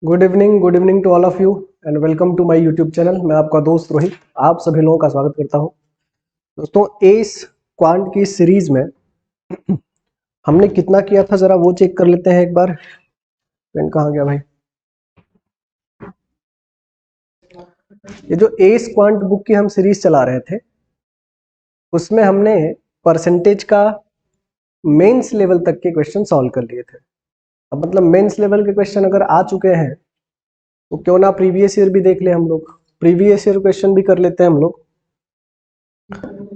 Good evening to all of you and welcome to my YouTube channel. मैं आपका दोस्त रोहित आप सभी लोगों का स्वागत करता हूं। दोस्तों, एस क्वांट की सीरीज में हमने कितना किया था जरा वो चेक कर लेते हैं एक बार। पेन कहाँ गया भाई? ये जो एस क्वांट बुक की हम सीरीज चला रहे थे उसमें हमने परसेंटेज का मेंस लेवल तक के क्वेश्चन सॉल्व कर लिए थे। अब मतलब मेंस लेवल के क्वेश्चन अगर आ चुके हैं तो क्यों ना प्रीवियस ईयर भी देख ले हम लोग, प्रीवियस ईयर क्वेश्चन भी कर लेते हैं हम लोग।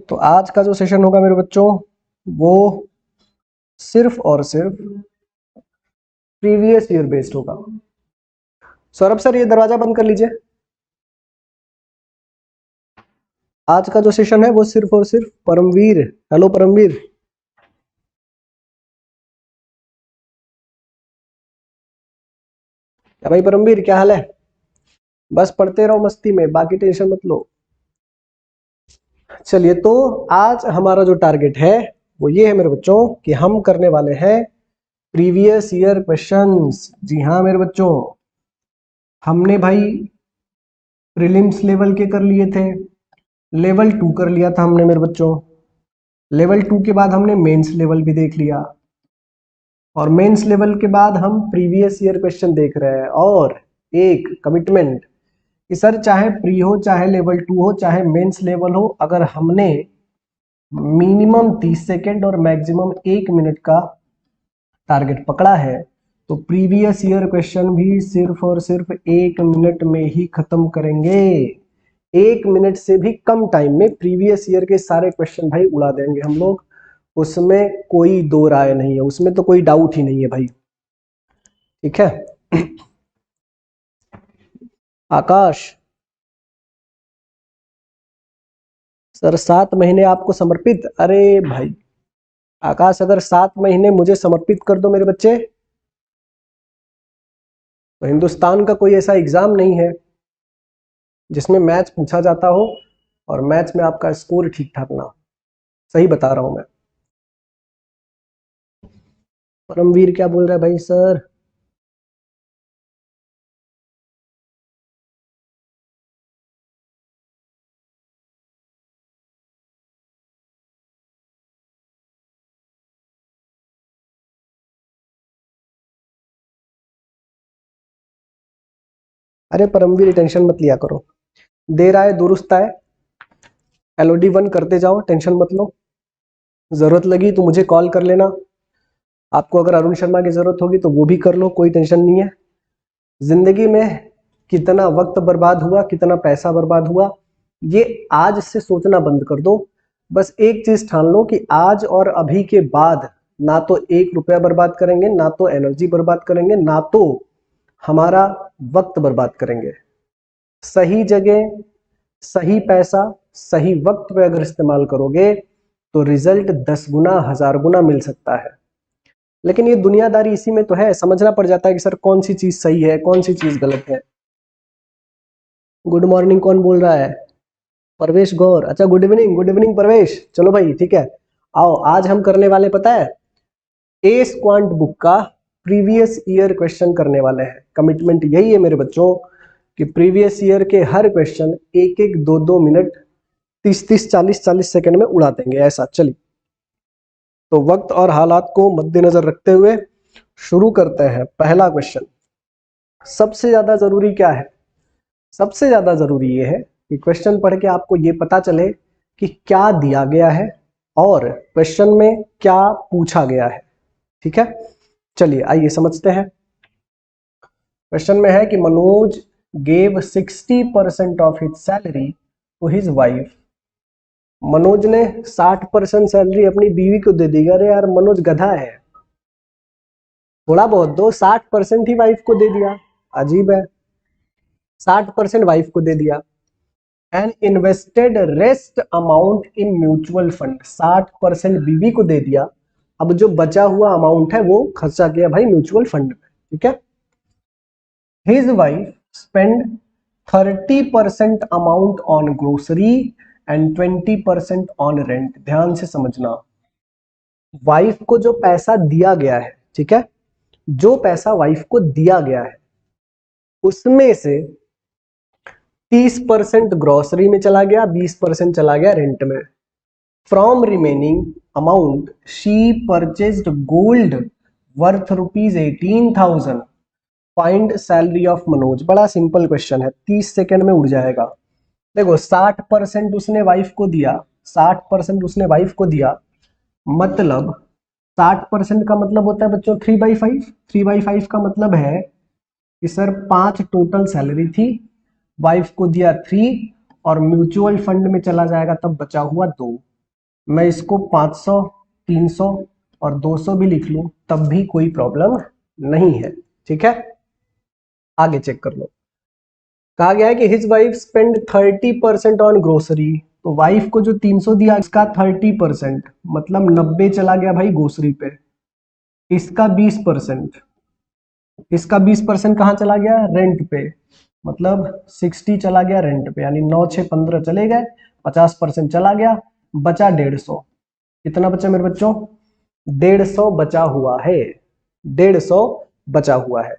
तो आज का जो सेशन होगा मेरे बच्चों वो सिर्फ और सिर्फ प्रीवियस ईयर बेस्ड होगा। सौरभ सर ये दरवाजा बंद कर लीजिए। आज का जो सेशन है वो सिर्फ और सिर्फ परमवीर, हेलो परमवीर, क्या भाई परमवीर क्या हाल है? बस पढ़ते रहो मस्ती में, बाकी टेंशन मत लो। चलिए, तो आज हमारा जो टारगेट है वो ये है मेरे बच्चों कि हम करने वाले हैं प्रीवियस ईयर क्वेश्चंस। जी हाँ मेरे बच्चों, हमने भाई प्रीलिम्स लेवल के कर लिए थे, लेवल 2 कर लिया था हमने मेरे बच्चों, लेवल 2 के बाद हमने मेंस लेवल भी देख लिया और मेंस लेवल के बाद हम प्रीवियस ईयर क्वेश्चन देख रहे हैं। और एक कमिटमेंट कि सर चाहे प्री हो, चाहे लेवल 2 हो, चाहे मेंस लेवल हो, अगर हमने मिनिमम 30 सेकेंड और मैक्सिमम 1 मिनट का टारगेट पकड़ा है तो प्रीवियस ईयर क्वेश्चन भी सिर्फ और सिर्फ 1 मिनट में ही खत्म करेंगे। 1 मिनट से भी कम टाइम में प्रीवियस ईयर के सारे क्वेश्चन भाई उड़ा देंगे हम लोग, उसमें कोई दो राय नहीं है, उसमें तो कोई डाउट ही नहीं है भाई। ठीक है आकाश सर 7 महीने आपको समर्पित? अरे भाई आकाश, अगर 7 महीने मुझे समर्पित कर दो मेरे बच्चे तो हिंदुस्तान का कोई ऐसा एग्जाम नहीं है जिसमें मैथ्स पूछा जाता हो और मैथ्स में आपका स्कोर ठीक ठाक ना हो। सही बता रहा हूं मैं। परमवीर क्या बोल रहा है भाई सर? अरे परमवीर टेंशन मत लिया करो, देर आए दुरुस्त आए, एलओडी 1 करते जाओ, टेंशन मत लो। जरूरत लगी तो मुझे कॉल कर लेना, आपको अगर अरुण शर्मा की जरूरत होगी तो वो भी कर लो, कोई टेंशन नहीं है। जिंदगी में कितना वक्त बर्बाद हुआ, कितना पैसा बर्बाद हुआ, ये आज से सोचना बंद कर दो। बस एक चीज ठान लो कि आज और अभी के बाद ना तो 1 रुपया बर्बाद करेंगे, ना तो एनर्जी बर्बाद करेंगे, ना तो हमारा वक्त बर्बाद करेंगे। सही जगह, सही पैसा, सही वक्त पे अगर इस्तेमाल करोगे तो रिजल्ट 10 गुना 1000 गुना मिल सकता है। लेकिन ये दुनियादारी इसी में तो है, समझना पड़ जाता है कि सर कौन सी चीज सही है, कौन सी चीज गलत है। गुड मॉर्निंग कौन बोल रहा है? परवेश गौर, अच्छा गुड इवनिंग परवेश। चलो भाई ठीक है, आओ आज हम करने वाले पता है एस क्वांट बुक का प्रीवियस ईयर क्वेश्चन करने वाले हैं। कमिटमेंट यही है मेरे बच्चों कि प्रीवियस ईयर के हर क्वेश्चन 1-1, 2-2 मिनट, 30-30, 40-40 सेकंड में उड़ा देंगे ऐसा। चलिए, तो वक्त और हालात को मद्देनजर रखते हुए शुरू करते हैं। पहला क्वेश्चन, सबसे ज्यादा जरूरी क्या है? सबसे ज्यादा जरूरी ये है कि क्वेश्चन पढ़ के आपको ये पता चले कि क्या दिया गया है और क्वेश्चन में क्या पूछा गया है। ठीक है, चलिए आइए समझते हैं। क्वेश्चन में है कि Manoj gave 60% of his salary to his wife. Manoj ने 60% सैलरी अपनी बीवी को दे दी। अरे यार मनोज गधा है, थोड़ा बहुत दो, 60% ही वाइफ को दे दिया, अजीब है। 60% वाइफ को दे दिया and invested rest amount in mutual fund. 60% बीवी को दे दिया, अब जो बचा हुआ अमाउंट है वो खर्चा किया भाई म्यूचुअल फंड में। ठीक है, his wife spend 30% amount on grocery and 20% on rent. ध्यान से समझना, वाइफ को जो पैसा दिया गया है, ठीक है, जो पैसा वाइफ को दिया गया है उसमें से 30% ग्रोसरी में चला गया, 20% चला गया रेंट में। From remaining amount she purchased gold worth ₹18,000। Find salary of Manoj. बड़ा सिंपल क्वेश्चन है, 30 सेकेंड में उड़ जाएगा। देखो 60% उसने वाइफ को दिया, 60% उसने वाइफ को दिया, मतलब 60% का मतलब होता है बच्चों 3/5। 3/5 का मतलब है कि सर 5 टोटल सैलरी थी, वाइफ को दिया 3 और म्यूचुअल फंड में चला जाएगा तब बचा हुआ 2। मैं इसको 500, 300 और 200 भी लिख लूं तब भी कोई प्रॉब्लम नहीं है। ठीक है, आगे चेक कर लो। कहा गया है कि his wife spend 30% on grocery. तो वाइफ को जो 300 दिया इसका 30% मतलब 90 चला गया भाई ग्रोसरी पे। इसका 20%, इसका 20% कहाँ चला गया? रेंट पे, मतलब 60 चला गया रेंट पे, यानी 9 6 15 चले गए, 50% चला गया, बचा 150। कितना बचा मेरे बच्चों? 150 बचा हुआ है, 150 बचा हुआ है।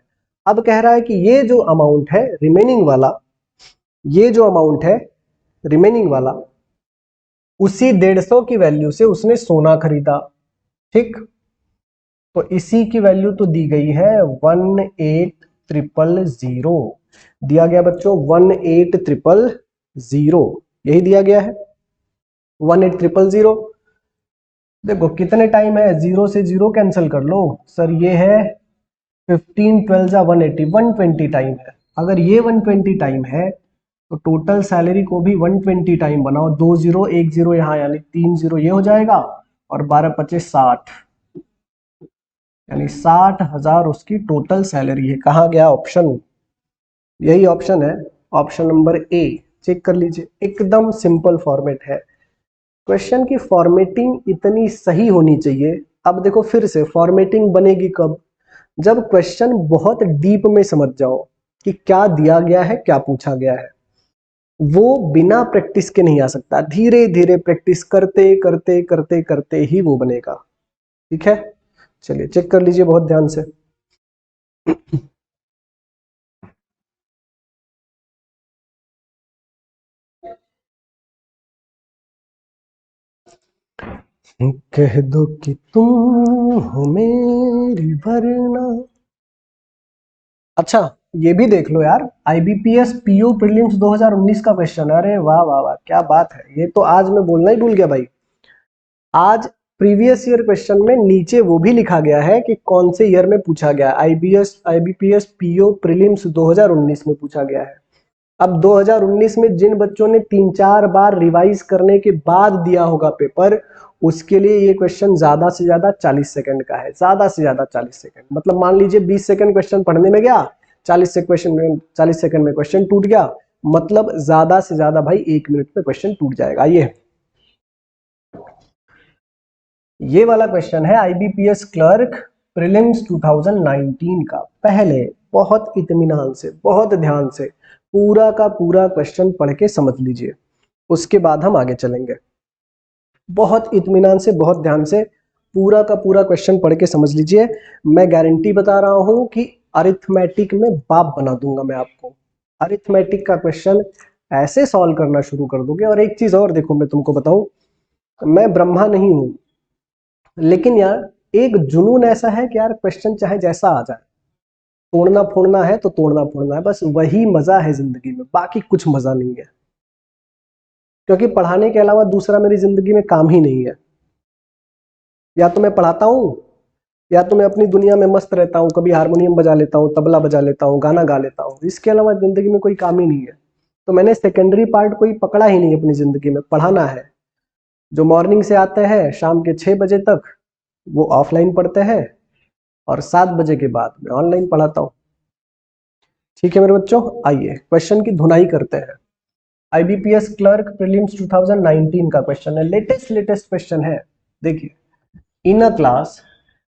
अब कह रहा है कि ये जो अमाउंट है रिमेनिंग वाला, ये जो अमाउंट है रिमेनिंग वाला, उसी 150 की वैल्यू से उसने सोना खरीदा। ठीक, तो इसी की वैल्यू तो दी गई है 18,000। दिया गया बच्चों 18,000, यही दिया गया है 18,000। देखो कितने टाइम है, 0 से 0 कैंसिल कर लो सर, ये है 15 12 जा 180, 120 टाइम है। अगर ये 120 टाइम है तो टोटल सैलरी को भी 120 टाइम बनाओ, 2 0 1 0 यहाँ, यानी 3 0 ये हो जाएगा और 12 25 60, यानी 60,000 उसकी टोटल सैलरी है। कहाँ गया ऑप्शन? यही ऑप्शन है, ऑप्शन नंबर ए। चेक कर लीजिए, एकदम सिंपल फॉर्मेट है। क्वेश्चन की फॉर्मेटिंग इतनी सही होनी चाहिए। अब देखो फिर से फॉर्मेटिंग बनेगी कब? जब क्वेश्चन बहुत डीप में समझ जाओ कि क्या दिया गया है, क्या पूछा गया है। वो बिना प्रैक्टिस के नहीं आ सकता, धीरे धीरे प्रैक्टिस करते करते करते करते ही वो बनेगा। ठीक है, चलिए चेक कर लीजिए बहुत ध्यान से। कह दो कि तुम हो मेरी वरना। अच्छा ये भी देख लो यार, आईबीपीएस पीओ प्रीलिम्स 2019 का क्वेश्चन। अरे वाह वाह वाह, क्या बात है, ये तो आज मैं बोलना ही भूल गया भाई। आज प्रीवियस ईयर क्वेश्चन में नीचे वो भी लिखा गया है कि कौन से ईयर में पूछा गया। आईबीपीएस पीओ प्रीलिम्स 2019 में पूछा गया है। अब 2019 में जिन बच्चों ने 3-4 बार रिवाइज करने के बाद दिया होगा पेपर, उसके लिए ये क्वेश्चन ज्यादा से ज्यादा 40 सेकंड का है, ज्यादा से ज्यादा 40 सेकंड। मतलब मान लीजिए 20 सेकंड क्वेश्चन पढ़ने में गया, 40 सेकंड में क्वेश्चन टूट गया, मतलब ज्यादा से ज्यादा भाई 1 मिनट में क्वेश्चन टूट जाएगा। ये वाला क्वेश्चन है आईबीपीएस क्लर्क प्रीलिम्स 2019 का। पहले बहुत इत्मीनान से, बहुत ध्यान से पूरा का पूरा क्वेश्चन पढ़ के समझ लीजिए, उसके बाद हम आगे चलेंगे। बहुत इत्मीनान से, बहुत ध्यान से पूरा का पूरा क्वेश्चन पढ़ के समझ लीजिए। मैं गारंटी बता रहा हूं कि अरिथमेटिक में बाप बना दूंगा मैं आपको। अरिथमेटिक का क्वेश्चन ऐसे सॉल्व करना शुरू कर दोगे। और एक चीज और देखो, मैं तुमको बताऊं, मैं ब्रह्मा नहीं हूं, लेकिन यार एक जुनून ऐसा है कि यार क्वेश्चन चाहे जैसा आ जाए, तोड़ना फोड़ना है तो तोड़ना फोड़ना है, बस वही मजा है जिंदगी में, बाकी कुछ मजा नहीं है। क्योंकि पढ़ाने के अलावा दूसरा मेरी जिंदगी में काम ही नहीं है। या तो मैं पढ़ाता हूँ, या तो मैं अपनी दुनिया में मस्त रहता हूँ, कभी हारमोनियम बजा लेता हूँ, तबला बजा लेता हूँ, गाना गा लेता हूँ, इसके अलावा जिंदगी में कोई काम ही नहीं है। तो मैंने सेकेंडरी पार्ट कोई पकड़ा ही नहीं अपनी जिंदगी में, पढ़ाना है। जो मॉर्निंग से आते हैं शाम के 6 बजे तक वो ऑफलाइन पढ़ते हैं, और 7 बजे के बाद मैं ऑनलाइन पढ़ाता हूँ। ठीक है मेरे बच्चों, आइए क्वेश्चन की धुनाई करते हैं। आईबीपीएस क्लर्क प्रीलिम्स 2019 का क्वेश्चन है, लेटेस्ट क्वेश्चन है। देखिए, in a class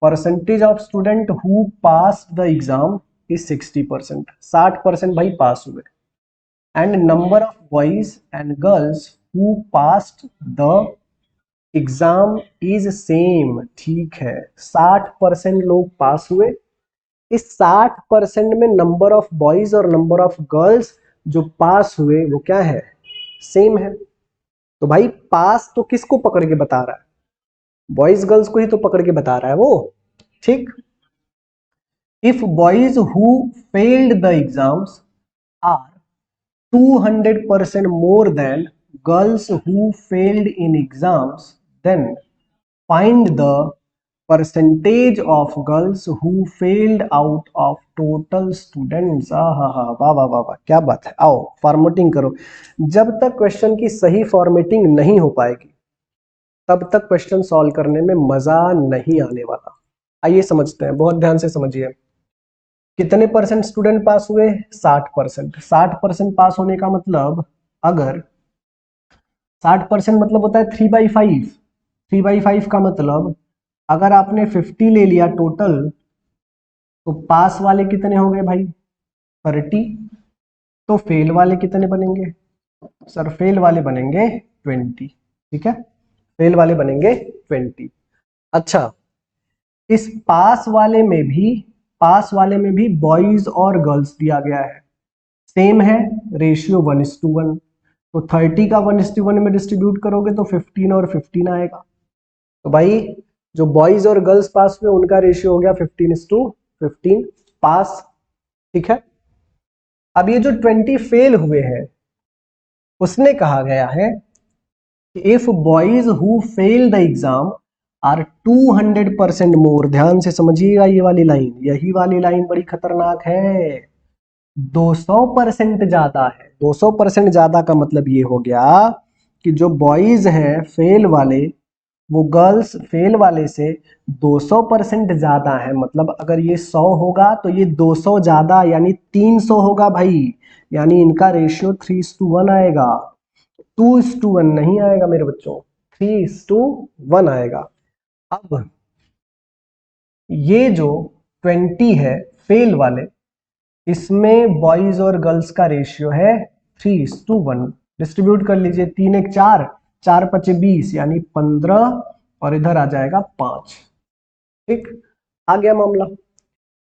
percentage of student who pass the exam is 60%। 60% भाई पास हुए। And number of boys and girls who passed the exam is same. ठीक है, 60% लोग पास हुए इस 60% में नंबर ऑफ बॉयज और नंबर ऑफ गर्ल्स जो पास हुए वो क्या है, सेम है। तो भाई पास तो किसको पकड़ के बता रहा है, बॉयज गर्ल्स को ही तो पकड़ के बता रहा है वो, ठीक। If boys who failed the exams are 200% more than girls who failed in exams, then find the percentage of girls who failed out of total students। हा वाह वाह वाह वाह, क्या बात है। आओ फॉर्मेटिंग करो। जब तक क्वेश्चन की सही फॉर्मेटिंग नहीं हो पाएगी तब तक क्वेश्चन सॉल्व करने में मजा नहीं आने वाला। आइए समझते हैं, बहुत ध्यान से समझिए। कितने परसेंट स्टूडेंट पास हुए, 60%। 60% पास होने का मतलब, अगर 60% मतलब होता है 3/5। 3/5 का मतलब अगर आपने 50 ले लिया टोटल तो पास वाले कितने हो गए भाई, 30। तो फेल वाले कितने बनेंगे सर, फेल वाले बनेंगे 20। ठीक है, फेल वाले बनेंगे 20। अच्छा, इस पास वाले में भी बॉयज और गर्ल्स दिया गया है, सेम है, रेशियो 1:1। तो 30 का 1:1 में डिस्ट्रीब्यूट करोगे तो 15 और 15 आएगा। तो भाई जो बॉयज और गर्ल्स पास हुए उनका रेशियो हो गया 15:15 पास। ठीक है, अब ये जो 20 फेल हुए हैं उसने कहा गया है कि if boys who fail the exam are 200% more, ध्यान से समझिएगा ये वाली लाइन, यही वाली लाइन बड़ी खतरनाक है। 200% ज्यादा है। 200% ज्यादा का मतलब ये हो गया कि जो बॉयज हैं फेल वाले वो गर्ल्स फेल वाले से 200% ज्यादा है। मतलब अगर ये 100 होगा तो ये 200 ज्यादा यानी 300 होगा भाई, यानी इनका रेशियो 3:1 आएगा, 2:1 नहीं आएगा मेरे बच्चों, 3:1 आएगा। अब ये जो 20 है फेल वाले, इसमें बॉयज और गर्ल्स का रेशियो है 3:1। डिस्ट्रीब्यूट कर लीजिए, 3 1 4, 4 5 20 यानी 15 और इधर आ जाएगा 5। ठीक, आ गया मामला।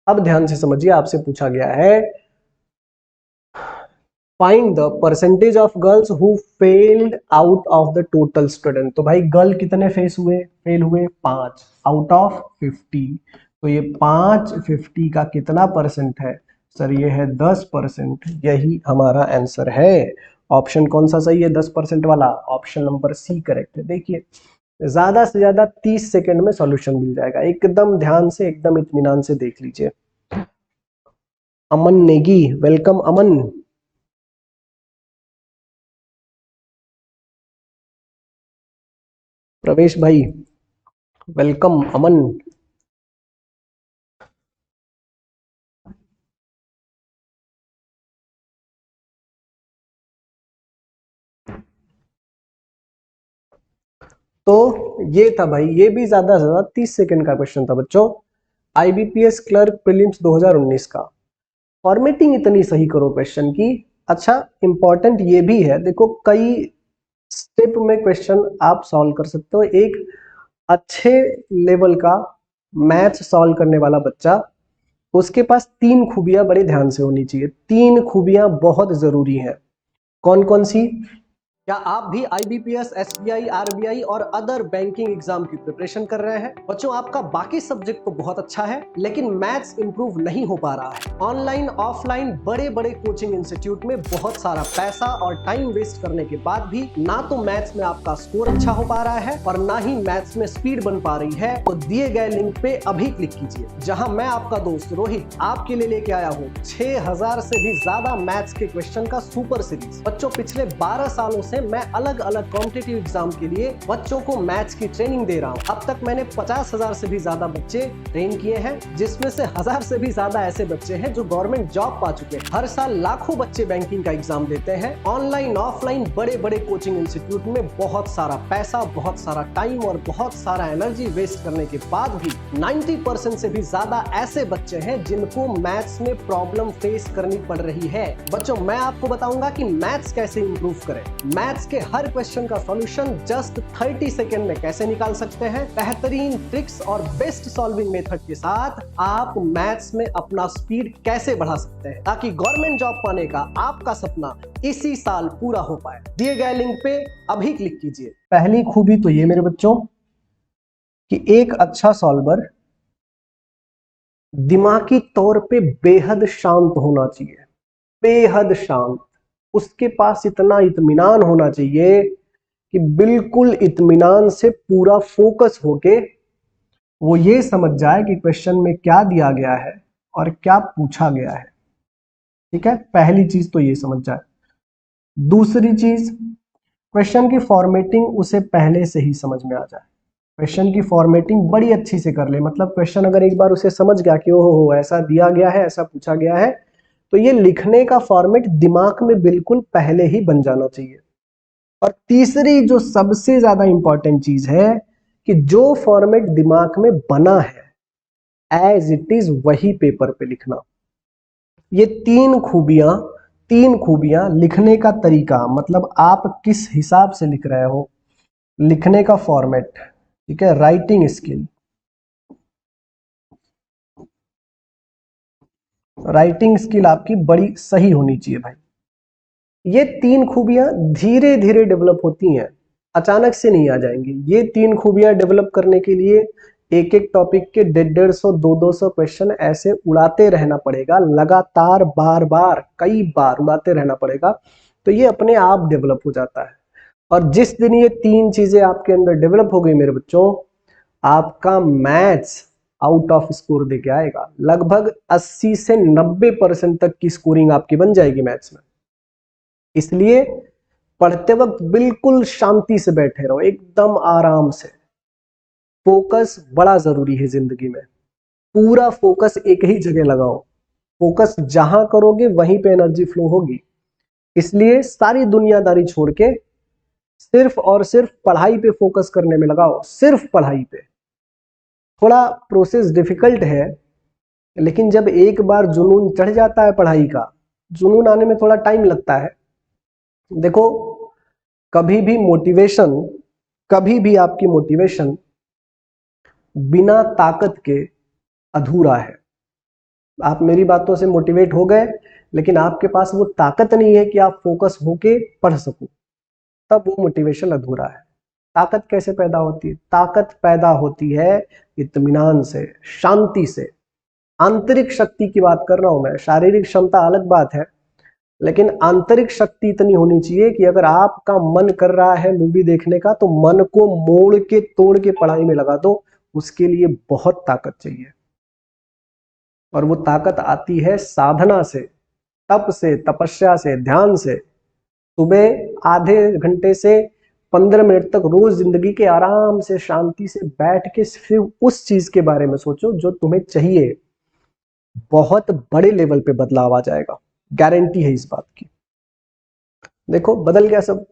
अब ध्यान से समझिए, आपसे पूछा गया है find the percentage of girls who failed out of the total student. तो भाई गर्ल कितने फेल हुए 5 आउट ऑफ 50। तो ये 5 50 का कितना परसेंट है सर, ये है 10%। यही हमारा आंसर है। ऑप्शन कौन सा सही है, 10% वाला, ऑप्शन नंबर सी करेक्ट है। देखिए ज्यादा से ज्यादा 30 सेकंड में सॉल्यूशन मिल जाएगा। एकदम ध्यान से, एकदम इत्मीनान से देख लीजिए। अमन नेगी, वेलकम अमन। प्रवेश भाई वेलकम अमन। तो ये था भाई, ये भी ज्यादा से ज्यादा 30 सेकंड का क्वेश्चन था बच्चों, आईबीपीएस क्लर्क प्रीलिम्स 2019 का। फॉर्मेटिंग इतनी सही करो क्वेश्चन की। अच्छा, इंपॉर्टेंट ये भी है, देखो कई स्टेप में क्वेश्चन आप सॉल्व कर सकते हो। एक अच्छे लेवल का मैथ्स सॉल्व करने वाला बच्चा, उसके पास 3 खूबियां बड़े ध्यान से होनी चाहिए। 3 खूबियां बहुत जरूरी हैं। कौन कौन सी? क्या आप भी आईबीपीएस, एसबीआई, आरबीआई और अदर बैंकिंग एग्जाम की प्रिपरेशन कर रहे हैं? बच्चों आपका बाकी सब्जेक्ट तो बहुत अच्छा है लेकिन मैथ्स इंप्रूव नहीं हो पा रहा है। ऑनलाइन ऑफलाइन बड़े बड़े कोचिंग इंस्टीट्यूट में बहुत सारा पैसा और टाइम वेस्ट करने के बाद भी ना तो मैथ्स में आपका स्कोर अच्छा हो पा रहा है और ना ही मैथ्स में स्पीड बन पा रही है, तो दिए गए लिंक पे अभी क्लिक कीजिए, जहां मैं आपका दोस्त रोहित आपके लिए लेके आया हूँ 6000 से भी ज्यादा मैथ्स के क्वेश्चन का सुपर सीरीज। बच्चों पिछले 12 सालों से मैं अलग अलग कॉम्पिटिटिव एग्जाम के लिए बच्चों को मैथ्स की ट्रेनिंग दे रहा हूं। अब तक मैंने 50,000 से भी ज्यादा बच्चे ट्रेन किए हैं, जिसमें से 1000 से भी ज्यादा ऐसे बच्चे हैं जो गवर्नमेंट जॉब पा चुके हैं। हर साल लाखों बच्चे बैंकिंग का एग्जाम देते हैं। ऑनलाइन ऑफलाइन बड़े बड़े कोचिंग इंस्टीट्यूट में बहुत सारा पैसा, बहुत सारा टाइम और बहुत सारा एनर्जी वेस्ट करने के बाद भी 90% से भी ज्यादा ऐसे बच्चे हैं जिनको मैथ्स में प्रॉब्लम फेस करनी पड़ रही है। बच्चों मैं आपको बताऊंगा कि मैथ्स कैसे इंप्रूव करें। मैथ्स के हर क्वेश्चन का सॉल्यूशन जस्ट 30 सेकेंड में कैसे निकाल सकते हैं, बेहतरीन ट्रिक्स और बेस्ट सॉल्विंग मेथड के साथ आप मैथ्स में अपना स्पीड कैसे बढ़ा सकते हैं ताकि गवर्नमेंट जॉब पाने का आपका सपना इसी साल पूरा हो पाए। दिए गए लिंक पे अभी क्लिक कीजिए। पहली खूबी तो ये मेरे बच्चों कि एक अच्छा सॉल्वर दिमागी तौर पे बेहद शांत होना चाहिए, बेहद शांत। उसके पास इतना इत्मीनान होना चाहिए कि बिल्कुल इत्मीनान से पूरा फोकस होके वो ये समझ जाए कि क्वेश्चन में क्या दिया गया है और क्या पूछा गया है। ठीक है, पहली चीज तो ये समझ जाए। दूसरी चीज, क्वेश्चन की फॉर्मेटिंग उसे पहले से ही समझ में आ जाए। क्वेश्चन की फॉर्मेटिंग बड़ी अच्छी से कर ले, मतलब क्वेश्चन अगर एक बार उसे समझ गया कि ओहो ऐसा दिया गया है, ऐसा पूछा गया है, तो ये लिखने का फॉर्मेट दिमाग में बिल्कुल पहले ही बन जाना चाहिए। और तीसरी जो सबसे ज्यादा इंपॉर्टेंट चीज है कि जो फॉर्मेट दिमाग में बना है एज इट इज वही पेपर पे लिखना। ये तीन खूबियां लिखने का तरीका, मतलब आप किस हिसाब से लिख रहे हो, लिखने का फॉर्मेट, ठीक है, राइटिंग स्किल, राइटिंग स्किल आपकी बड़ी सही होनी चाहिए भाई। ये तीन खूबियां धीरे धीरे डेवलप होती हैं, अचानक से नहीं आ जाएंगी। ये तीन खूबियां डेवलप करने के लिए एक एक टॉपिक के 150-150 200 क्वेश्चन ऐसे उड़ाते रहना पड़ेगा, लगातार बार बार कई बार उड़ाते रहना पड़ेगा, तो ये अपने आप डेवलप हो जाता है। और जिस दिन ये तीन चीजें आपके अंदर डेवलप हो गई मेरे बच्चों, आपका मैथ्स आउट ऑफ स्कोर देके आएगा। लगभग 80 से 90% तक की स्कोरिंग आपकी बन जाएगी मैथ्स में। इसलिए पढ़ते वक्त बिल्कुल शांति से बैठे रहो, एकदम आराम से। फोकस बड़ा जरूरी है जिंदगी में, पूरा फोकस एक ही जगह लगाओ। फोकस जहां करोगे वहीं पे एनर्जी फ्लो होगी। इसलिए सारी दुनियादारी छोड़ के सिर्फ और सिर्फ पढ़ाई पे फोकस करने में लगाओ, सिर्फ पढ़ाई पे। थोड़ा प्रोसेस डिफिकल्ट है, लेकिन जब एक बार जुनून चढ़ जाता है पढ़ाई का, जुनून आने में थोड़ा टाइम लगता है। देखो, कभी भी आपकी मोटिवेशन बिना ताकत के अधूरा है। आप मेरी बातों से मोटिवेट हो गए, लेकिन आपके पास वो ताकत नहीं है कि आप फोकस होके पढ़ सको, तब वो मोटिवेशन अधूरा है। ताकत कैसे पैदा होती है? ताकत पैदा होती है इत्मीनान से, शांति से। आंतरिक शक्ति की बात कर रहा हूं मैं, शारीरिक क्षमता अलग बात है, लेकिन आंतरिक शक्ति इतनी होनी चाहिए कि अगर आपका मन कर रहा है मूवी देखने का, तो मन को मोड़ के तोड़ के पढ़ाई में लगा दो। उसके लिए बहुत ताकत चाहिए, और वो ताकत आती है साधना से, तप से, तपस्या से, ध्यान से। सुबह आधे घंटे से 15 मिनट तक रोज जिंदगी के आराम से शांति से बैठ के सिर्फ उस चीज के बारे में सोचो जो तुम्हें चाहिए। बहुत बड़े लेवल पे बदलाव आ जाएगा, गारंटी है इस बात की। देखो बदल गया सब।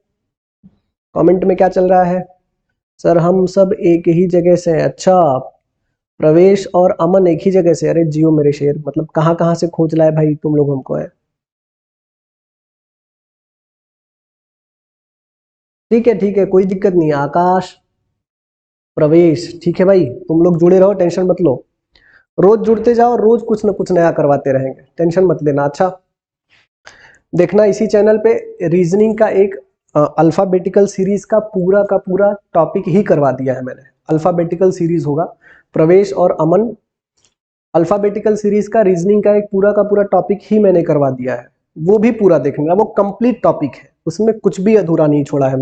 कमेंट में क्या चल रहा है? सर हम सब एक ही जगह से। अच्छा, प्रवेश और अमन एक ही जगह से? अरे जियो मेरे शेर, मतलब कहां कहां से खोज लाए भाई तुम लोग हमको है। ठीक है, कोई दिक्कत नहीं है। आकाश, प्रवेश, ठीक है भाई, तुम लोग जुड़े रहो, टेंशन मत लो। रोज जुड़ते जाओ, रोज कुछ ना कुछ नया करवाते रहेंगे, टेंशन मत लेना। अच्छा, देखना इसी चैनल पे रीजनिंग का एक अल्फाबेटिकल सीरीज का पूरा टॉपिक ही करवा दिया है मैंने। अल्फाबेटिकल सीरीज होगा, प्रवेश और अमन, अल्फाबेटिकल सीरीज का रीजनिंग का एक पूरा टॉपिक ही मैंने करवा दिया है। वो भी पूरा देखना, वो कंप्लीट टॉपिक है, उसमें कुछ भी अधूरा नहीं छोड़ा है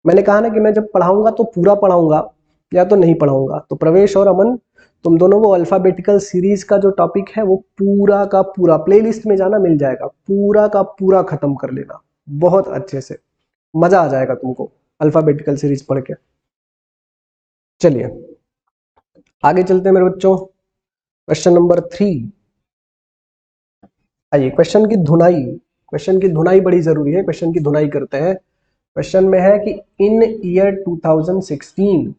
मैंने कहा ना कि मैं जब पढ़ाऊंगा तो पूरा पढ़ाऊंगा या तो नहीं पढ़ाऊंगा। तो प्रवेश और अमन, तुम दोनों वो अल्फाबेटिकल सीरीज का जो टॉपिक है वो पूरा का पूरा प्लेलिस्ट में जाना, मिल जाएगा, पूरा का पूरा खत्म कर लेना बहुत अच्छे से। मजा आ जाएगा तुमको अल्फाबेटिकल सीरीज पढ़ के। चलिए आगे चलते हैं मेरे बच्चों। Question number 3। आइए, क्वेश्चन की धुनाई बड़ी जरूरी है। क्वेश्चन की धुनाई करते हैं। क्वेश्चन में है कि इन ईयर 2016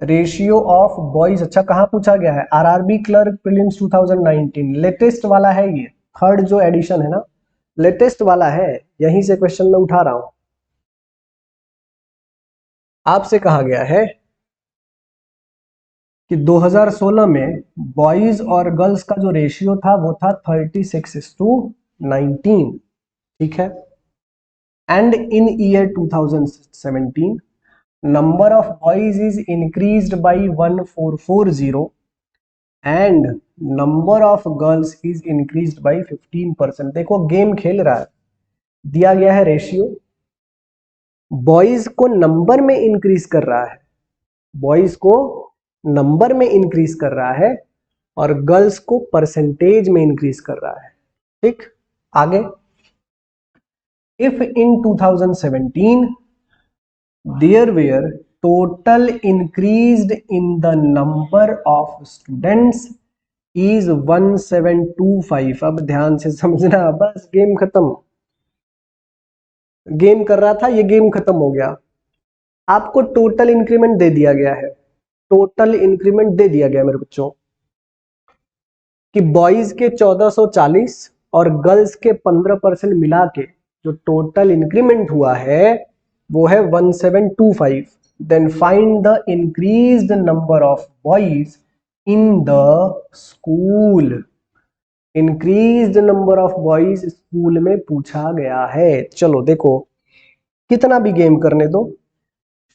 रेशियो ऑफ बॉयज, अच्छा कहाँ पूछा गया है? आरआरबी क्लर्क प्रीलिम्स 2019, लेटेस्ट वाला है ये, थर्ड जो एडिशन है ना, लेटेस्ट वाला है, यहीं से क्वेश्चन में उठा रहा हूं। आपसे कहा गया है कि 2016 में बॉयज और गर्ल्स का जो रेशियो था वो था 36:19, ठीक है। And in year 2017 number of boys is increased by 1440 and number of girls is increased by 15%। देखो गेम खेल रहा है, दिया गया है रेशियो, बॉयज को नंबर में इंक्रीज कर रहा है, बॉयज को नंबर में इंक्रीज कर रहा है और गर्ल्स को परसेंटेज में इंक्रीज कर रहा है, ठीक। आगे, if in 2017 there were total increased in the number of students is 1725। अब ध्यान से समझना, बस गेम खत्म, गेम कर रहा था, ये गेम खत्म हो गया। आपको टोटल इंक्रीमेंट दे दिया गया है, टोटल इंक्रीमेंट दे दिया गया मेरे बच्चों कि बॉयज के 1440 और गर्ल्स के 15% मिला के जो टोटल इंक्रीमेंट हुआ है वो है 1725। Then find the increased number of boys in the school. Increased number of boys school में पूछा गया है। चलो देखो, कितना भी गेम करने दो,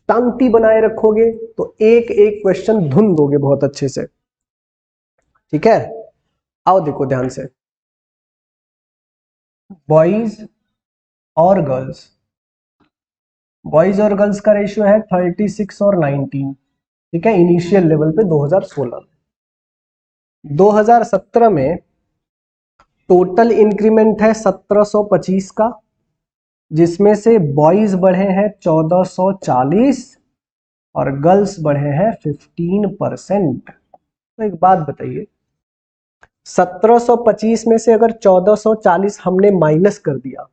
शांति बनाए रखोगे तो एक एक क्वेश्चन धुन दोगे बहुत अच्छे से, ठीक है। आओ देखो ध्यान से, बॉयज और गर्ल्स, बॉयज और गर्ल्स का रेशियो है 36 और 19, ठीक है, इनिशियल लेवल पे 2016 में। 2017 में टोटल इंक्रीमेंट है 1725 का, जिसमें से बॉयज बढ़े हैं 1440 और गर्ल्स बढ़े हैं 15%। तो एक बात बताइए, 1725 में से अगर 1440 हमने माइनस कर दिया,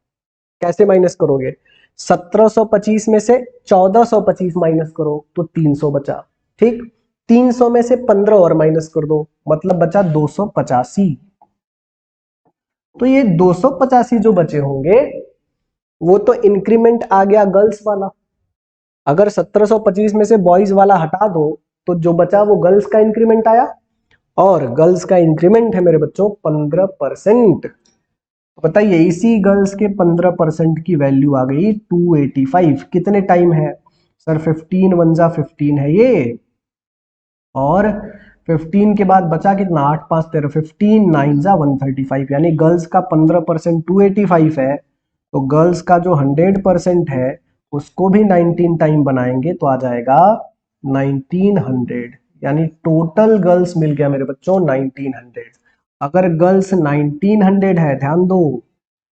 कैसे माइनस करोगे? 1725 में से 1425 माइनस करो तो 300 बचा, ठीक। 300 में से 15 और माइनस कर दो, मतलब बचा 285। तो ये 285 जो बचे होंगे वो तो इंक्रीमेंट आ गया गर्ल्स वाला। अगर 1725 में से बॉयज वाला हटा दो तो जो बचा वो गर्ल्स का इंक्रीमेंट आया, और गर्ल्स का इंक्रीमेंट है मेरे बच्चों 15%। बताइए, इसी गर्ल्स के 15% की वैल्यू आ गई 285। कितने टाइम है सर? 15 1 जा 15 है ये, और 15 के बाद बचा कितना? 8 5 13, 15 9 जा 135, यानी गर्ल्स का 15% 285 है, तो गर्ल्स का जो 100% है उसको भी 19 टाइम बनाएंगे तो आ जाएगा 1900, यानी टोटल गर्ल्स मिल गया मेरे बच्चों 1900। अगर गर्ल्स 1900 है, ध्यान दो,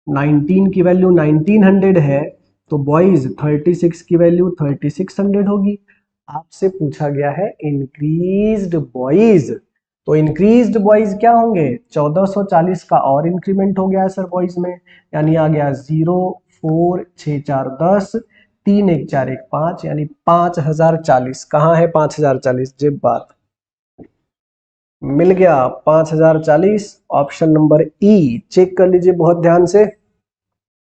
19 की वैल्यू 1900 है, तो बॉयज 36 की वैल्यू 3600 होगी। आपसे पूछा गया है इंक्रीज्ड बॉयज, तो इंक्रीज्ड बॉयज क्या होंगे? 1440 का और इंक्रीमेंट हो गया है सर बॉयज में, यानी आ गया 0 4 6 4 10 3 1 4 1 5, यानी 5040। कहाँ है 5040? जेब बात मिल गया 5040। ऑप्शन नंबर ई चेक कर लीजिए बहुत ध्यान से,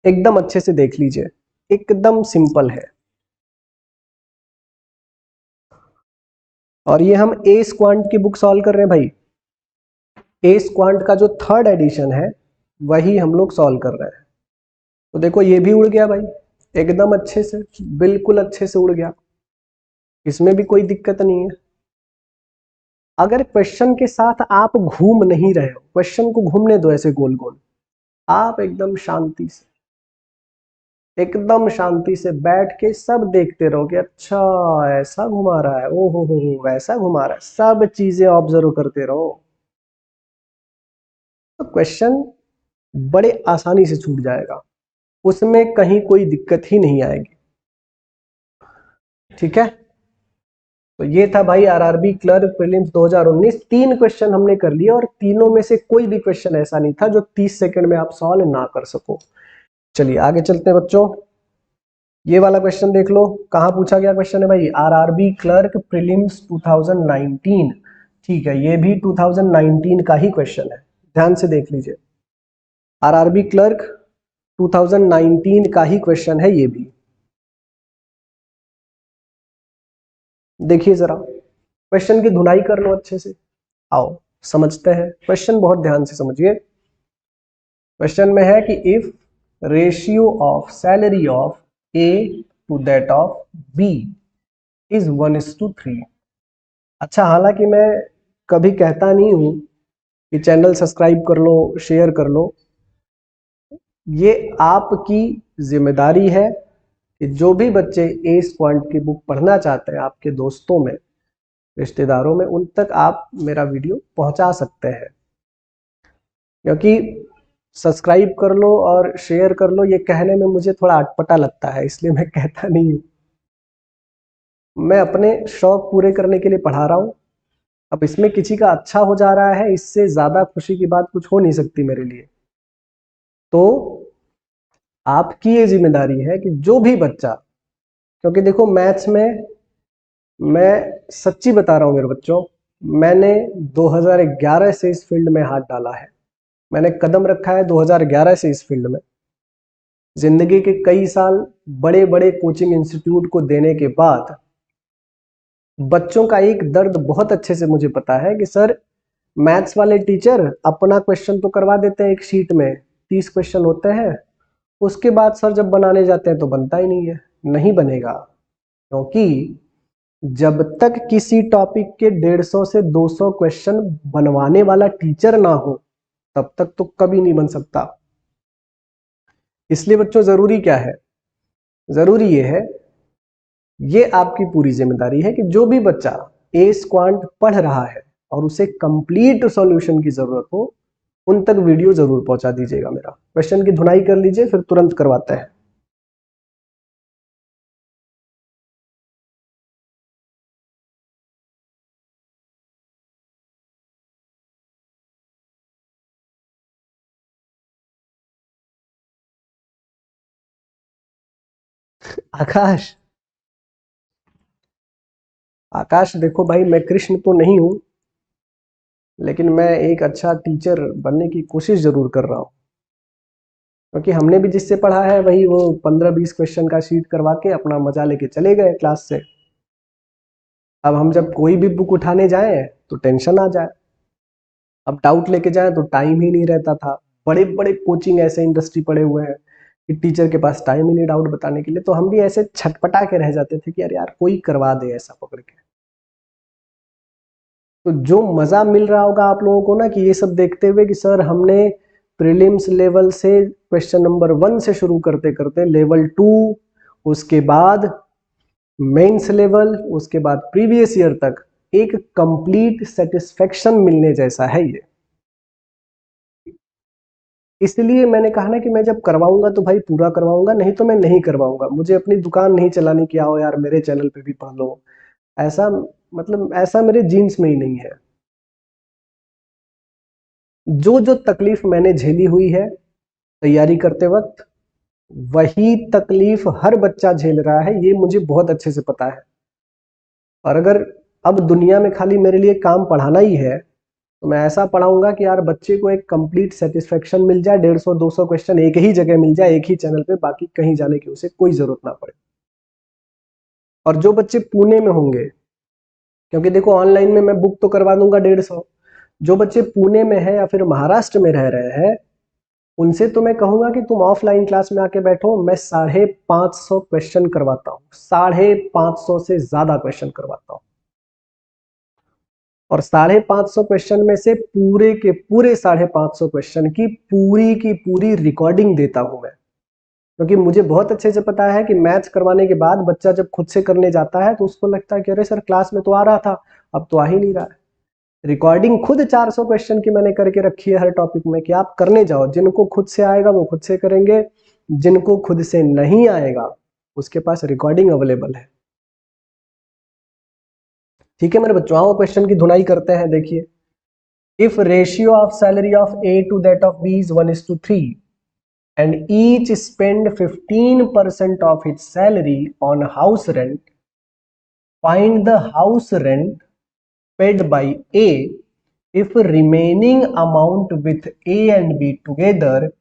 एकदम अच्छे से देख लीजिए, एकदम सिंपल है। और ये हम ए स्क्वांट की बुक सॉल्व कर रहे हैं भाई, ए स्क्वांट का जो थर्ड एडिशन है वही हम लोग सॉल्व कर रहे हैं। तो देखो ये भी उड़ गया भाई, एकदम अच्छे से, बिल्कुल अच्छे से उड़ गया, इसमें भी कोई दिक्कत नहीं है। अगर क्वेश्चन के साथ आप घूम नहीं रहे हो, क्वेश्चन को घूमने दो ऐसे गोल गोल, आप एकदम शांति से, एकदम शांति से बैठ के सब देखते रहो कि अच्छा ऐसा घुमा रहा है, ओ हो वैसा घुमा रहा है, सब चीजें ऑब्जर्व करते रहो, तो क्वेश्चन बड़े आसानी से छूट जाएगा, उसमें कहीं कोई दिक्कत ही नहीं आएगी, ठीक है। तो ये था भाई आरआरबी क्लर्क प्रीलिम्स 2019। 3 क्वेश्चन हमने कर लिए और तीनों में से कोई भी क्वेश्चन ऐसा नहीं था जो 30 सेकंड में आप सॉल्व ना कर सको। चलिए आगे चलते हैं बच्चों, ये वाला क्वेश्चन देख लो, कहां पूछा गया क्वेश्चन है भाई? आरआरबी क्लर्क प्रीलिम्स 2019, ठीक है, ये भी 2019 का ही क्वेश्चन है, ध्यान से देख लीजिए, आरआरबी क्लर्क 2019 का ही क्वेश्चन है ये भी। देखिए जरा, क्वेश्चन की धुनाई कर लो अच्छे से। आओ समझते हैं क्वेश्चन, बहुत ध्यान से समझिए। क्वेश्चन में है कि if ratio of salary of A to that of B is 1:3। अच्छा, हालांकि मैं कभी कहता नहीं हूं कि चैनल सब्सक्राइब कर लो, शेयर कर लो। ये आपकी जिम्मेदारी है कि जो भी बच्चे ए स्क्वांट की बुक पढ़ना चाहते हैं आपके दोस्तों में, रिश्तेदारों में, उन तक आप मेरा वीडियो पहुंचा सकते हैं। क्योंकि सब्सक्राइब कर लो और शेयर कर लो, ये कहने में मुझे थोड़ा अटपटा लगता है, इसलिए मैं कहता नहीं हूं। मैं अपने शौक पूरे करने के लिए पढ़ा रहा हूं। अब इसमें किसी का अच्छा हो जा रहा है, इससे ज्यादा खुशी की बात कुछ हो नहीं सकती मेरे लिए। तो आपकी ये जिम्मेदारी है कि जो भी बच्चा, क्योंकि देखो मैथ्स में मैं सच्ची बता रहा हूं मेरे बच्चों, मैंने 2011 से इस फील्ड में हाथ डाला है। मैंने कदम रखा है 2011 से इस फील्ड में। जिंदगी के कई साल बड़े बड़े कोचिंग इंस्टीट्यूट को देने के बाद बच्चों का एक दर्द बहुत अच्छे से मुझे पता है कि सर, मैथ्स वाले टीचर अपना क्वेश्चन तो करवा देते हैं, एक शीट में 30 क्वेश्चन होते हैं, उसके बाद सर जब बनाने जाते हैं तो बनता ही नहीं है। नहीं बनेगा, क्योंकि जब तक किसी टॉपिक के 150 से 200 क्वेश्चन बनवाने वाला टीचर ना हो, तब तक तो कभी नहीं बन सकता। इसलिए बच्चों, जरूरी क्या है? जरूरी ये है, ये आपकी पूरी जिम्मेदारी है कि जो भी बच्चा ए स्क्वांट पढ़ रहा है और उसे कंप्लीट सॉल्यूशन की जरूरत हो, उन तक वीडियो जरूर पहुंचा दीजिएगा मेरा। क्वेश्चन की धुनाई कर लीजिए, फिर तुरंत करवाते हैं। आकाश, आकाश देखो भाई, मैं कृष्ण तो नहीं हूं, लेकिन मैं एक अच्छा टीचर बनने की कोशिश जरूर कर रहा हूं। क्योंकि हमने भी जिससे पढ़ा है वही वो 15-20 क्वेश्चन का शीट करवा के अपना मजा लेके चले गए क्लास से। अब हम जब कोई भी बुक उठाने जाए तो टेंशन आ जाए, अब डाउट लेके जाए तो टाइम ही नहीं रहता था। बड़े बड़े कोचिंग ऐसे इंडस्ट्री पड़े हुए हैं कि टीचर के पास टाइम ही नहीं डाउट बताने के लिए, तो हम भी ऐसे छटपटा के रह जाते थे कि यार यार कोई करवा दे ऐसा पकड़ के। तो जो मजा मिल रहा होगा आप लोगों को ना, कि ये सब देखते हुए कि सर हमने प्रीलिम्स लेवल से क्वेश्चन नंबर 1 से शुरू करते करते लेवल 2, उसके बाद मेंस लेवल, उसके बाद प्रीवियस ईयर तक एक कंप्लीट सेटिस्फेक्शन मिलने जैसा है ये। इसलिए मैंने कहा ना कि मैं जब करवाऊंगा तो भाई पूरा करवाऊंगा, नहीं तो मैं नहीं करवाऊंगा। मुझे अपनी दुकान नहीं चलानी कि आओ यार मेरे चैनल पे भी पढ़ लो, ऐसा मतलब ऐसा मेरे जीन्स में ही नहीं है। जो जो तकलीफ मैंने झेली हुई है तैयारी करते वक्त, वही तकलीफ हर बच्चा झेल रहा है, ये मुझे बहुत अच्छे से पता है। और अगर अब दुनिया में खाली मेरे लिए काम पढ़ाना ही है, तो मैं ऐसा पढ़ाऊंगा कि यार बच्चे को एक कंप्लीट सेटिस्फेक्शन मिल जाए, 150-200 क्वेश्चन एक ही जगह मिल जाए, एक ही चैनल पे, बाकी कहीं जाने की उसे कोई जरूरत ना पड़े। और जो बच्चे पुणे में होंगे, क्योंकि देखो ऑनलाइन में मैं बुक तो करवा दूंगा 150, जो बच्चे पुणे में है या फिर महाराष्ट्र में रह रहे हैं, उनसे तो मैं कहूंगा कि तुम ऑफलाइन क्लास में आके बैठो, मैं 550 क्वेश्चन करवाता हूँ, 550 से ज्यादा क्वेश्चन करवाता हूँ। और 550 क्वेश्चन में से पूरे के पूरे 550 क्वेश्चन की पूरी रिकॉर्डिंग देता हूं मैं। क्योंकि मुझे बहुत अच्छे से पता है कि मैथ्स करवाने के बाद बच्चा जब खुद से करने जाता है तो उसको लगता है कि अरे सर क्लास में तो आ रहा था, अब तो आ ही नहीं रहा है। रिकॉर्डिंग खुद 400 क्वेश्चन की मैंने करके रखी है हर टॉपिक में, कि आप करने जाओ, जिनको खुद से आएगा वो खुद से करेंगे, जिनको खुद से नहीं आएगा उसके पास रिकॉर्डिंग अवेलेबल है। ठीक है मेरे बच्चों, आओ क्वेश्चन की धुनाई करते हैं। देखिए, if ratio of salary of A to that of B is 1:3 and each spend 15% of its salary on house rent, find the house rent paid by A if remaining amount with A and B together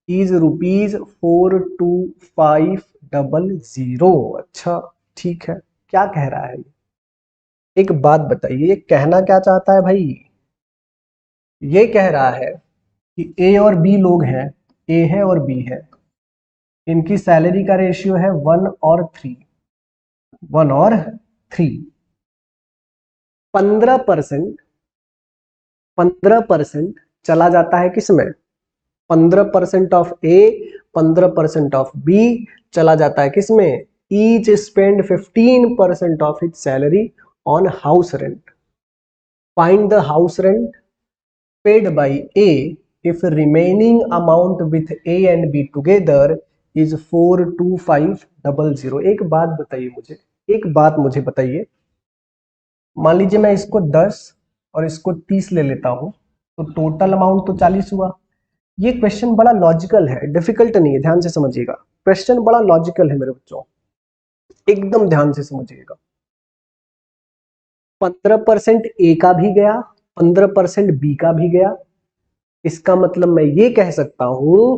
is rupees 42500। अच्छा ठीक है, क्या कह रहा है? एक बात बताइए, ये कहना क्या चाहता है भाई? ये कह रहा है कि ए और बी लोग हैं, ए है और बी है, इनकी सैलरी का रेशियो है 1:3, 1:3। 15% 15% चला जाता है किसमें? 15% ऑफ ए, 15% ऑफ बी चला जाता है किसमें? Each spend 15% of it salary on house rent. Find the house rent paid by A if remaining amount with A and B together is 42500। एक बात बताइए मुझे, एक बात मुझे बताइए, मान लीजिए मैं इसको 10 और इसको 30 ले लेता हूं, तो टोटल अमाउंट तो 40 हुआ। ये क्वेश्चन बड़ा लॉजिकल है, डिफिकल्ट नहीं है, ध्यान से समझिएगा। क्वेश्चन बड़ा लॉजिकल है मेरे बच्चों, एकदम ध्यान से समझिएगा। 15% ए का भी गया, 15% बी का भी गया। इसका मतलब मैं ये कह सकता हूं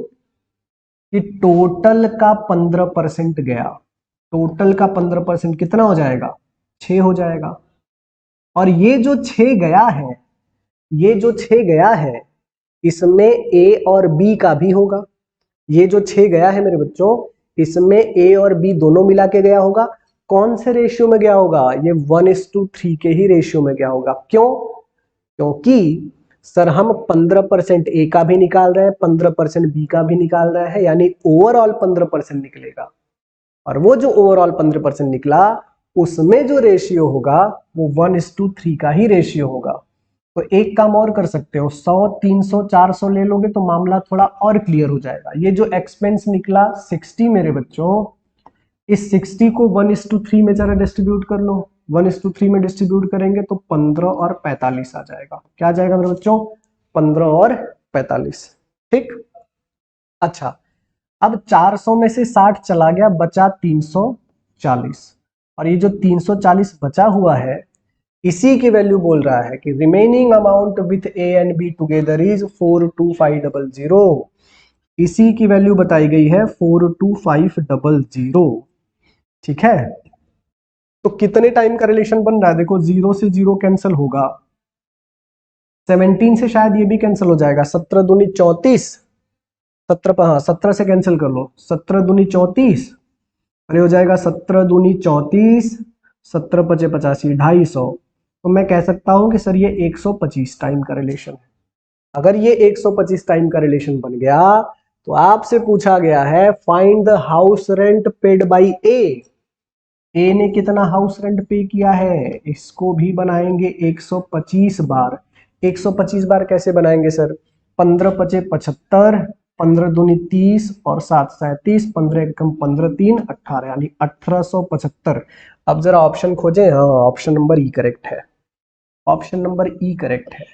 कि टोटल का 15% गया। टोटल का 15% कितना हो जाएगा? 6 हो जाएगा। और ये जो 6 गया है, ये जो 6 गया है, इसमें ए और बी का भी होगा। ये जो 6 गया है मेरे बच्चों, इसमें ए और बी दोनों मिला के गया होगा। कौन से रेशियो में गया होगा? ये 1:3 के ही रेशियो में गया होगा। क्यों? क्योंकि सर हम 15% ए का भी निकाल रहे हैं, 15% बी का भी निकाल रहे हैं, यानी ओवरऑल 15% निकलेगा। और वो जो ओवरऑल 15% निकला, उसमें जो रेशियो होगा वो 1:3 का ही रेशियो होगा। तो एक काम और कर सकते हो, 100, 300, 400 ले लोगे तो मामला थोड़ा और क्लियर हो जाएगा। ये जो एक्सपेंस निकला 60 मेरे बच्चों, इस 60 को 1:3 में जरा डिस्ट्रीब्यूट कर लो। 1:3 में डिस्ट्रीब्यूट करेंगे तो 15 और 45 आ जाएगा। क्या आ जाएगा मेरे बच्चों? 15 और 45। ठीक। अच्छा, अब 400 में से 60 चला गया, बचा 340। और ये जो 340 बचा हुआ है, इसी की वैल्यू बोल रहा है कि remaining amount with A and be together is 42500। इसी की वैल्यू बताई गई है 42500। ठीक है। तो कितने टाइम का रिलेशन बन रहा है? देखो, 0 से 0 कैंसिल होगा, 17 से शायद ये भी कैंसिल हो जाएगा। 17 दूनी 34, 17, हाँ 17 से कैंसिल कर लो, 17 दूनी 34, अरे हो जाएगा 17 दूनी 34, 17 पचे 85, 250। तो मैं कह सकता हूं कि सर ये 125 टाइम का रिलेशन है। अगर ये 125 टाइम का रिलेशन बन गया, तो आपसे पूछा गया है find the house rent paid by A. A ने कितना हाउस रेंट पे किया है? इसको भी बनाएंगे 125 बार। 125 बार कैसे बनाएंगे सर? 15 पचे 75, 15 दूनी 30 और 7 37, 15 एकम 15 3 18, यानी 1875। अब जरा ऑप्शन खोजें। हाँ, ऑप्शन नंबर ई करेक्ट है। ऑप्शन नंबर ई करेक्ट है।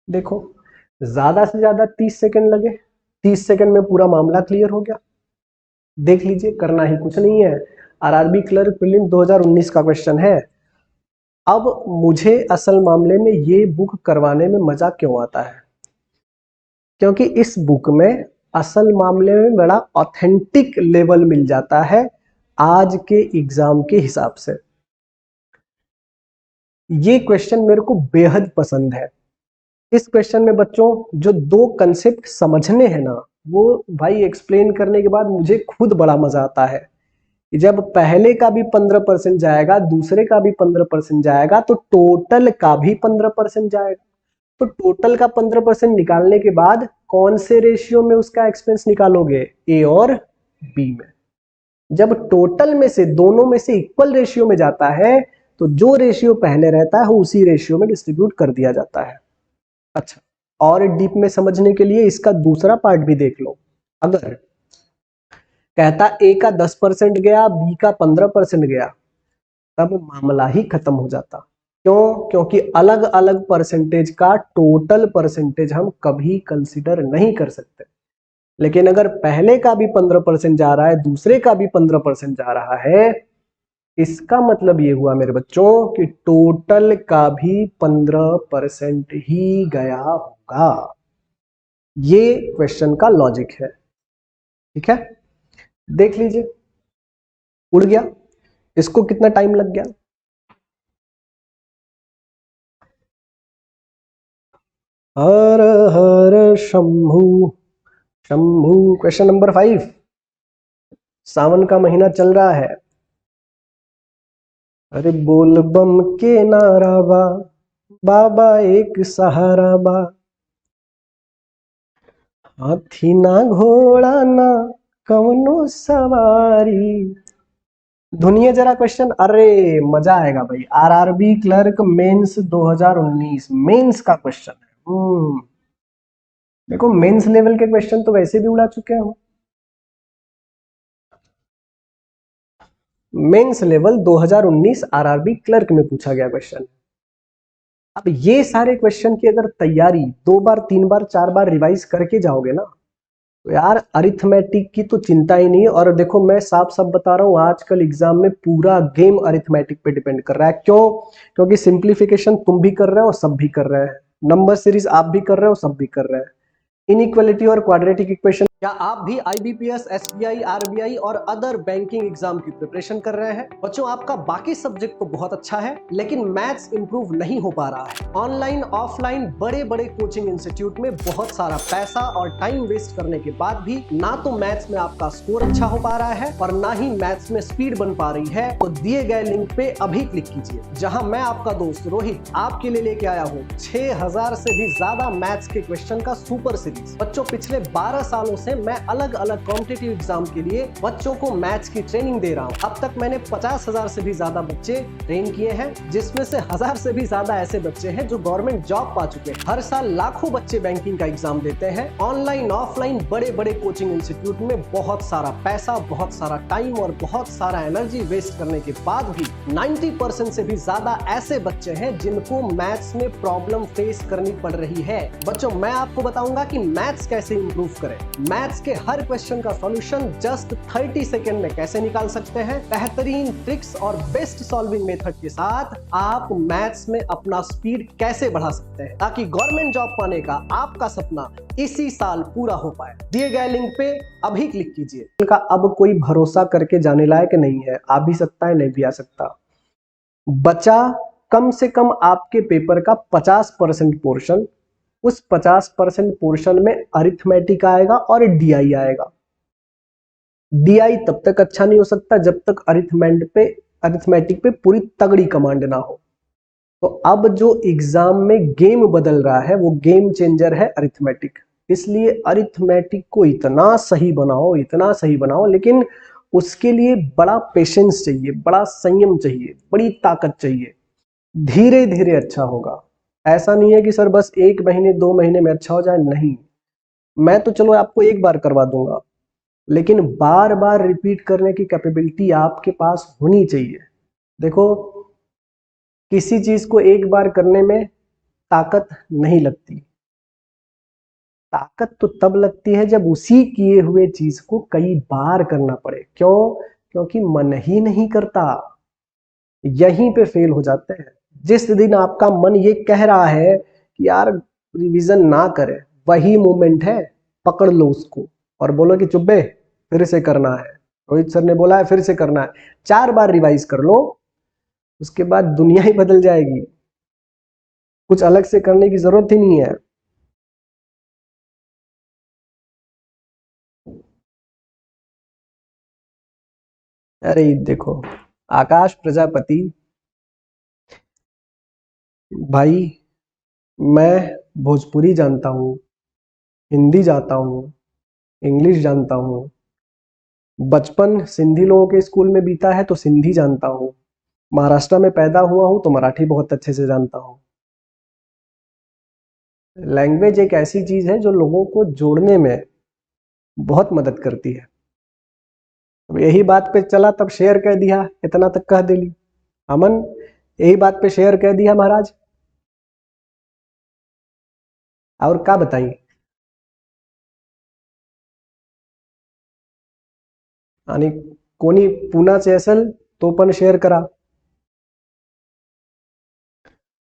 देखो, ज्यादा से ज्यादा 30 सेकंड लगे, 30 सेकंड में पूरा मामला क्लियर हो गया। देख लीजिए, करना ही कुछ नहीं है। आरआरबी क्लर्क प्रीलिम्स 2019 का क्वेश्चन है। अब मुझे असल मामले में ये बुक करवाने में मजा क्यों आता है? क्योंकि इस बुक में असल मामले में बड़ा ऑथेंटिक लेवल मिल जाता है आज के एग्जाम के हिसाब से। ये क्वेश्चन मेरे को बेहद पसंद है। इस क्वेश्चन में बच्चों जो दो कंसेप्ट समझने हैं ना, वो भाई एक्सप्लेन करने के बाद मुझे खुद बड़ा मजा आता है। जब पहले का भी 15% जाएगा, दूसरे का भी 15% जाएगा, तो टोटल का भी 15% जाएगा। तो टोटल का 15% निकालने के बाद कौन से रेशियो में उसका एक्सपेंस निकालोगे? ए और बी में। जब टोटल में से दोनों में से इक्वल रेशियो में जाता है, तो जो रेशियो पहले रहता है उसी रेशियो में डिस्ट्रीब्यूट कर दिया जाता है। अच्छा, और डीप में समझने के लिए इसका दूसरा पार्ट भी देख लो। अगर कहता ए का 10% गया, बी का 15% गया, तब मामला ही खत्म हो जाता। क्यों? क्योंकि अलग अलग परसेंटेज का टोटल परसेंटेज हम कभी कंसीडर नहीं कर सकते। लेकिन अगर पहले का भी 15% जा रहा है, दूसरे का भी 15% जा रहा है, इसका मतलब ये हुआ मेरे बच्चों कि टोटल का भी 15% ही गया होगा। ये क्वेश्चन का लॉजिक है। ठीक है, देख लीजिए, उड़ गया। इसको कितना टाइम लग गया? हर हर शंभू शंभू। Question number 5। सावन का महीना चल रहा है, अरे बोल बम के नारा बा, बाबा एक सहारा बा, हाथी ना घोड़ा ना कवनो सवारी। धुनिए जरा क्वेश्चन, अरे मजा आएगा भाई। आरआरबी क्लर्क मेंस 2019 मेंस का क्वेश्चन है। देखो मेंस लेवल के क्वेश्चन तो वैसे भी उड़ा चुके हैं। मेंस लेवल 2019 आरआरबी क्लर्क में पूछा गया क्वेश्चन। अब ये सारे क्वेश्चन की अगर तैयारी 2 बार 3 बार 4 बार रिवाइज करके जाओगे ना, तो यार अरिथमेटिक की तो चिंता ही नहीं है। और देखो मैं साफ साफ बता रहा हूं, आजकल एग्जाम में पूरा गेम अरिथमेटिक पे डिपेंड कर रहा है। क्यों? क्योंकि सिंप्लीफिकेशन तुम भी कर रहे हो, सब भी कर रहे हैं। नंबर सीरीज आप भी कर रहे हो, सब भी कर रहे हैं। इनइक्वालिटी और क्वाड्रेटिक इक्वेशन। क्या आप भी आईबीपीएस, एसबीआई, आरबीआई और अदर बैंकिंग एग्जाम की प्रिपरेशन कर रहे हैं? बच्चों आपका बाकी सब्जेक्ट तो बहुत अच्छा है, लेकिन मैथ्स इंप्रूव नहीं हो पा रहा है। ऑनलाइन ऑफलाइन बड़े बड़े कोचिंग इंस्टीट्यूट में बहुत सारा पैसा और टाइम वेस्ट करने के बाद भी ना तो मैथ्स में आपका स्कोर अच्छा हो पा रहा है और ना ही मैथ्स में स्पीड बन पा रही है, तो दिए गए लिंक पे अभी क्लिक कीजिए, जहां मैं आपका दोस्त रोहित आपके लिए लेके आया हूँ 6000 से भी ज्यादा मैथ्स के क्वेश्चन का सुपर सीरीज। बच्चों पिछले 12 सालों से मैं अलग अलग कॉम्पिटिटिव एग्जाम के लिए बच्चों को मैथ्स की ट्रेनिंग दे रहा हूँ। अब तक मैंने 50,000 से भी ज्यादा बच्चे ट्रेन किए हैं, जिसमें से 1000 से भी ज्यादा ऐसे बच्चे हैं जो गवर्नमेंट जॉब पा चुके हैं। हर साल लाखों बच्चे बैंकिंग का एग्जाम देते हैं। ऑनलाइन ऑफलाइन बड़े बड़े कोचिंग इंस्टीट्यूट में बहुत सारा पैसा, बहुत सारा टाइम और बहुत सारा एनर्जी वेस्ट करने के बाद भी 90% से भी ज्यादा ऐसे बच्चे हैं जिनको मैथ्स में प्रॉब्लम फेस करनी पड़ रही है। बच्चों मैं आपको बताऊंगा कि मैथ्स कैसे इंप्रूव करें। मैथ्स के हर क्वेश्चन का सॉल्यूशन जस्ट 30 सेकेंड में कैसे निकाल सकते हैं। बेहतरीन ट्रिक्स और बेस्ट सॉल्विंग मेथड के साथ आप मैथ्स में अपना स्पीड कैसे बढ़ा सकते हैं, ताकि गवर्नमेंट जॉब पाने का आपका सपना इसी साल पूरा हो पाए। दिए गए लिंक पे अभी क्लिक कीजिए। इनका अब कोई भरोसा करके जाने लायक नहीं है, आ भी सकता है नहीं भी आ सकता। बचा कम से कम आपके पेपर का 50% पोर्शन, उस 50% पोर्शन में अरिथमेटिक आएगा और डीआई आएगा। डीआई तब तक अच्छा नहीं हो सकता जब तक अरिथमेटिक पे पूरी तगड़ी कमांड ना हो। तो अब जो एग्जाम में गेम बदल रहा है वो गेम चेंजर है अरिथमेटिक। इसलिए अरिथमेटिक को इतना सही बनाओ, इतना सही बनाओ, लेकिन उसके लिए बड़ा पेशेंस चाहिए, बड़ा संयम चाहिए, बड़ी ताकत चाहिए। धीरे धीरे अच्छा होगा। ऐसा नहीं है कि सर बस 1 महीने 2 महीने में अच्छा हो जाए, नहीं। मैं तो चलो आपको एक बार करवा दूंगा, लेकिन बार बार रिपीट करने की कैपेबिलिटी आपके पास होनी चाहिए। देखो किसी चीज को एक बार करने में ताकत नहीं लगती, ताकत तो तब लगती है जब उसी किए हुए चीज को कई बार करना पड़े। क्यों? क्योंकि मन ही नहीं करता, यहीं पे फेल हो जाते हैं। जिस दिन आपका मन ये कह रहा है कि यार रिवीजन ना करे, वही मोमेंट है, पकड़ लो उसको और बोलो कि चुप्पे फिर से करना है। रोहित सर ने बोला है फिर से करना है, 4 बार रिवाइज कर लो, उसके बाद दुनिया ही बदल जाएगी। कुछ अलग से करने की जरूरत ही नहीं है। अरे देखो आकाश प्रजापति भाई, मैं भोजपुरी जानता हूँ, हिंदी जानता हूँ, इंग्लिश जानता हूँ, बचपन सिंधी लोगों के स्कूल में बीता है तो सिंधी जानता हूँ, महाराष्ट्र में पैदा हुआ हूँ तो मराठी बहुत अच्छे से जानता हूँ। लैंग्वेज एक ऐसी चीज है जो लोगों को जोड़ने में बहुत मदद करती है। अब यही बात पे चला तब शेयर कह दिया, इतना तक कह दिली अमन, यही बात पे शेयर कह दिया महाराज, और क्या बताई। आणि कोणी पुण्याचे असेल तो पण शेयर करा।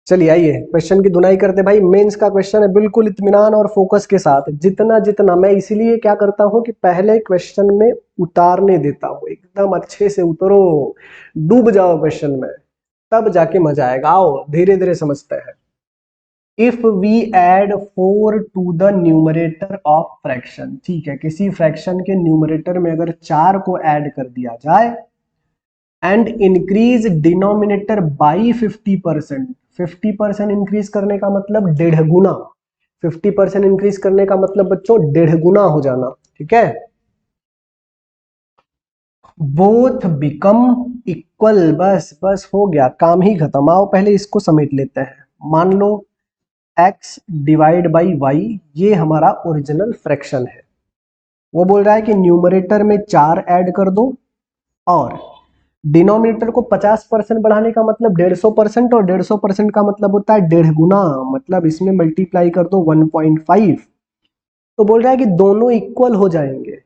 चलिए आइए क्वेश्चन की धुनाई करते। भाई मेंस का क्वेश्चन है, बिल्कुल इत्मीनान और फोकस के साथ। जितना जितना मैं इसीलिए क्या करता हूं कि पहले क्वेश्चन में उतारने देता हूं, एकदम अच्छे से उतरो, डूब जाओ क्वेश्चन में, तब जाके मजा आएगा। आओ धीरे धीरे समझते हैं। If we add 4 to the numerator of fraction, ठीक है, किसी फ्रैक्शन के न्यूमरेटर में अगर 4 को ऐड कर दिया जाए and increase denominator by 50%, 50% increase करने का मतलब 1.5 गुना, 50% इंक्रीज करने का मतलब बच्चों 1.5 गुना हो जाना, ठीक है। बोथ बिकम इक्वल, बस बस हो गया, काम ही खत्म। आओ पहले इसको समेट लेते हैं। मान लो x डिवाइड बाई वाई, ये हमारा ओरिजिनल फ्रैक्शन है। वो बोल रहा है कि न्यूमरेटर में 4 ऐड कर दो और डिनोमिनेटर को 50% बढ़ाने का मतलब 150%, और 150% का मतलब होता है 1.5 गुना, मतलब इसमें मल्टीप्लाई कर दो 1.5। तो बोल रहा है कि दोनों इक्वल हो जाएंगे,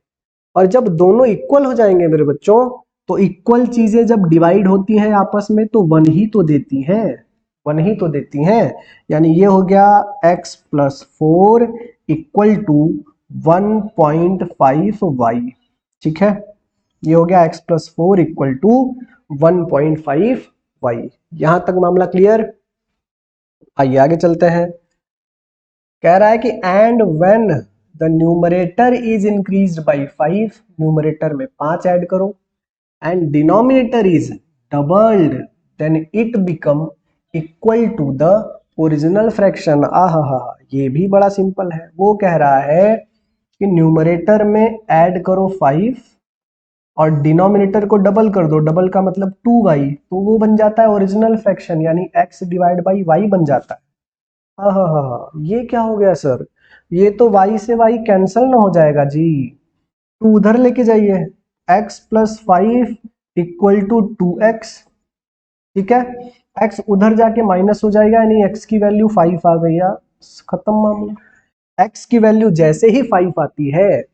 और जब दोनों इक्वल हो जाएंगे मेरे बच्चों, तो इक्वल चीजें जब डिवाइड होती हैं आपस में तो 1 ही तो देती हैं, 1 ही तो देती हैं। यानी ये हो गया x + 4 इक्वल टू 1.5y, ठीक है। ये हो गया x + 4 इक्वल टू 1.5y। यहां तक मामला क्लियर। आइए आगे चलते हैं। कह रहा है कि and when the numerator is increased by 5, numerator में 5 ऐड करो, and denominator is doubled, then it become equal to the original fraction. आहा, ये भी बड़ा सिंपल है। वो कह रहा है कि न्यूमरेटर में ऐड करो 5 और डिनोमिनेटर को डबल कर दो, डबल का मतलब 2y, तो वो बन जाता है ओरिजिनल फ्रैक्शन, यानी x डिवाइड बाई वाई बन जाता है। हाँ, ये क्या हो गया सर, ये तो y से y कैंसल ना हो जाएगा जी, तो उधर लेके जाइए, x + 5 इक्वल टू 2x, ठीक है। x उधर जाके माइनस हो जाएगा, यानी x की वैल्यू 5 आ गई, खत्म मामला। x की वैल्यू जैसे ही 5 आती है,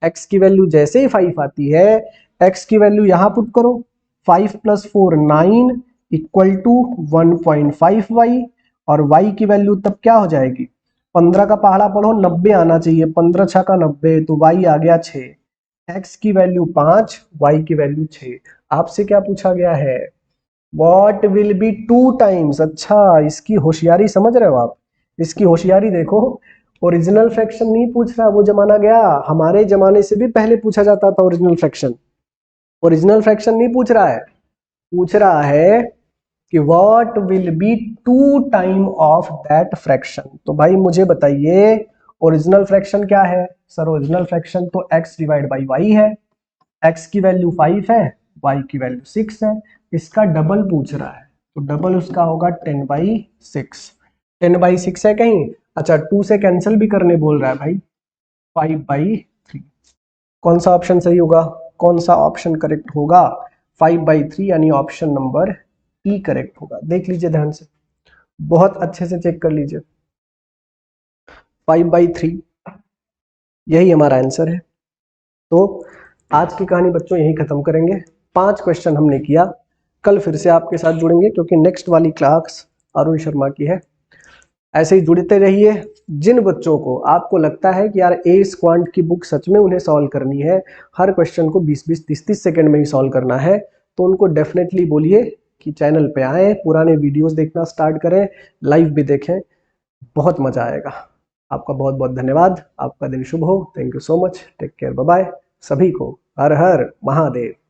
x की वैल्यू जैसे ही 5 आती है, x की वैल्यू यहां पुट करो, 5 + 4 9 इक्वल टू 1.5y, और y की वैल्यू तब क्या हो जाएगी, 15 का पहाड़ा पढ़ो 90 आना चाहिए, 15 × 6 = 90, तो y आ गया 6, x की वैल्यू 5, y की वैल्यू 6। आपसे क्या पूछा गया है, व्हाट विल बी 2 टाइम्स। अच्छा, इसकी होशियारी समझ रहे हो आप, इसकी होशियारी देखो। ओरिजिनल फ्रैक्शन नहीं पूछ रहा, वो जमाना गया, हमारे जमाने से भी पहले पूछा जाता था ओरिजिनल फ्रैक्शन। ओरिजिनल फ्रैक्शन नहीं पूछ रहा है, पूछ रहा है कि what will be 2 time of that fraction. तो भाई मुझे बताइए ओरिजिनल फ्रैक्शन क्या है। सर ओरिजिनल फ्रैक्शन तो x डिवाइड बाई वाई है, x की वैल्यू 5 है, y की वैल्यू 6 है, इसका डबल पूछ रहा है, तो डबल उसका होगा 10/6। 10/6 है कहीं, अच्छा 2 से कैंसिल भी करने बोल रहा है भाई, 5/3। कौन सा ऑप्शन सही होगा, कौन सा ऑप्शन करेक्ट होगा, 5/3, यानी ऑप्शन नंबर ई करेक्ट होगा। देख लीजिए ध्यान से, बहुत अच्छे से चेक कर लीजिए, 5/3 यही हमारा आंसर है। तो आज की कहानी बच्चों यही खत्म करेंगे। 5 क्वेश्चन हमने किया, कल फिर से आपके साथ जुड़ेंगे क्योंकि नेक्स्ट वाली क्लास अरुण शर्मा की है। ऐसे ही जुड़ते रहिए। जिन बच्चों को आपको लगता है कि यार एस क्वांट की बुक सच में उन्हें सॉल्व करनी है, हर क्वेश्चन को 20-20, 30-30 सेकंड में ही सॉल्व करना है, तो उनको डेफिनेटली बोलिए कि चैनल पे आए, पुराने वीडियोस देखना स्टार्ट करें, लाइव भी देखें, बहुत मजा आएगा। आपका बहुत बहुत धन्यवाद, आपका दिन शुभ हो। Thank you so much, take care, bye bye. सभी को हर हर महादेव।